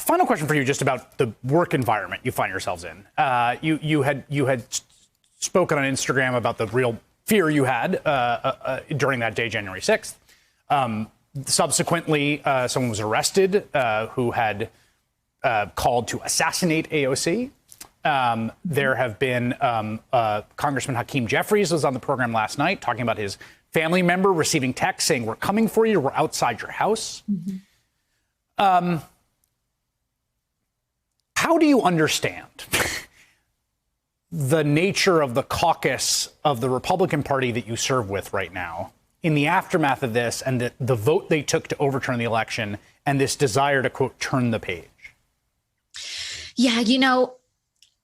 Final question for you, just about the work environment you find yourselves in. You had spoken on Instagram about the real fear you had during that day, January 6th. Subsequently, someone was arrested who had called to assassinate AOC. There have been Congressman Hakeem Jeffries was on the program last night talking about his family member receiving texts saying, "We're coming for you. We're outside your house." Mm-hmm. How do you understand the nature of the caucus of the Republican Party that you serve with right now in the aftermath of this and the vote they took to overturn the election and this desire to, quote, turn the page? Yeah,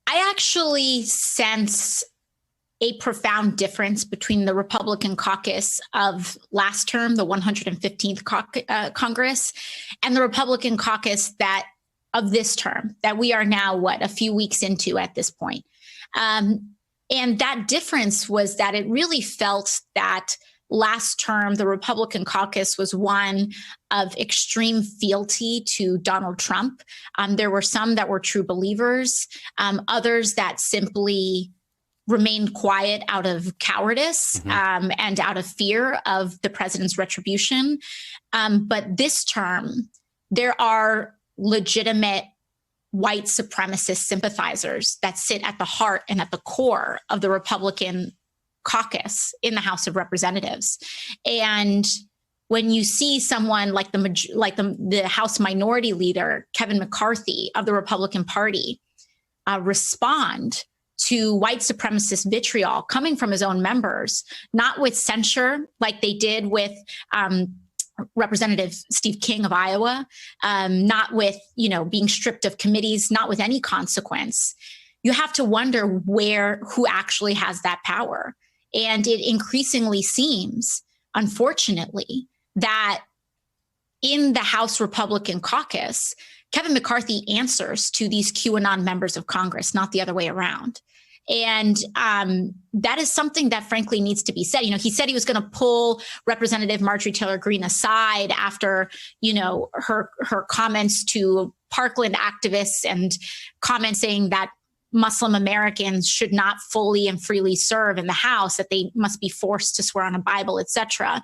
I actually sense a profound difference between the Republican caucus of last term, the 115th Congress, and the Republican caucus of this term that we are now, a few weeks into at this point. And that difference was that it really felt that last term, the Republican caucus was one of extreme fealty to Donald Trump. There were some that were true believers, others that simply remained quiet out of cowardice and out of fear of the president's retribution. But this term, there are legitimate white supremacist sympathizers that sit at the heart and at the core of the Republican caucus in the House of Representatives. And when you see someone like the House Minority Leader, Kevin McCarthy of the Republican Party, respond to white supremacist vitriol coming from his own members, not with censure like they did with Representative Steve King of Iowa, not with, being stripped of committees, not with any consequence. You have to wonder who actually has that power. And it increasingly seems, unfortunately, that in the House Republican caucus, Kevin McCarthy answers to these QAnon members of Congress, not the other way around. And that is something that, frankly, needs to be said. He said he was going to pull Representative Marjorie Taylor Greene aside after, her comments to Parkland activists and comments saying that Muslim Americans should not fully and freely serve in the House, that they must be forced to swear on a Bible, et cetera.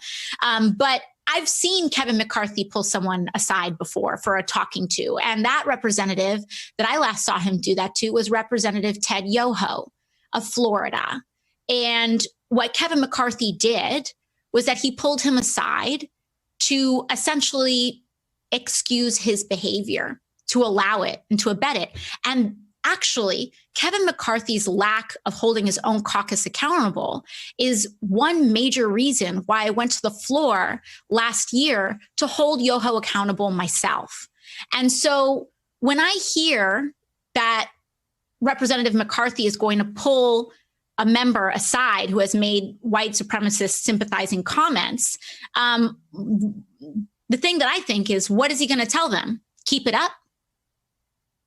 But I've seen Kevin McCarthy pull someone aside before for a talking to. And that representative that I last saw him do that to was Representative Ted Yoho of Florida. And what Kevin McCarthy did was that he pulled him aside to essentially excuse his behavior, to allow it and to abet it. And actually, Kevin McCarthy's lack of holding his own caucus accountable is one major reason why I went to the floor last year to hold Yoho accountable myself. And so when I hear that Representative McCarthy is going to pull a member aside who has made white supremacist sympathizing comments, the thing that I think is, what is he going to tell them? Keep it up?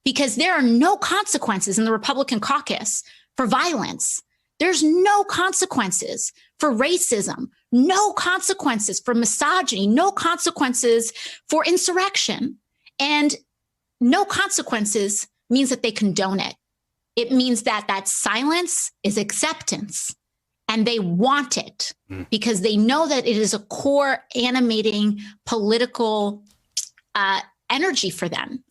Because there are no consequences in the Republican caucus for violence. There's no consequences for racism, no consequences for misogyny, no consequences for insurrection. And no consequences means that they condone it. It means that silence is acceptance, and they want it because they know that it is a core animating political energy for them.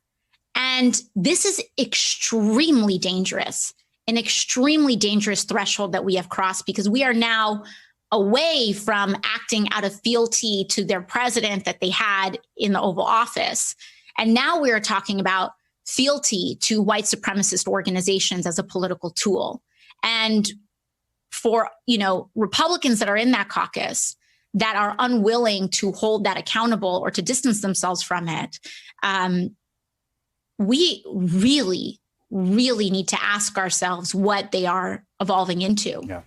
And this is extremely dangerous, an extremely dangerous threshold that we have crossed, because we are now away from acting out of fealty to their president that they had in the Oval Office. And now we are talking about fealty to white supremacist organizations as a political tool. And for, Republicans that are in that caucus that are unwilling to hold that accountable or to distance themselves from it, we really, really need to ask ourselves what they are evolving into. Yeah.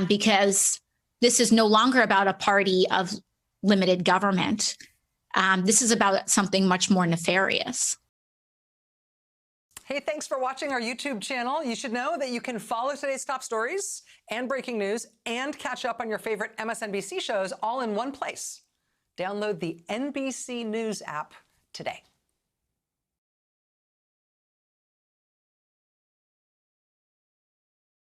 Because this is no longer about a party of limited government. This is about something much more nefarious. Hey, thanks for watching our YouTube channel. You should know that you can follow today's top stories and breaking news and catch up on your favorite MSNBC shows all in one place. Download the NBC News app today.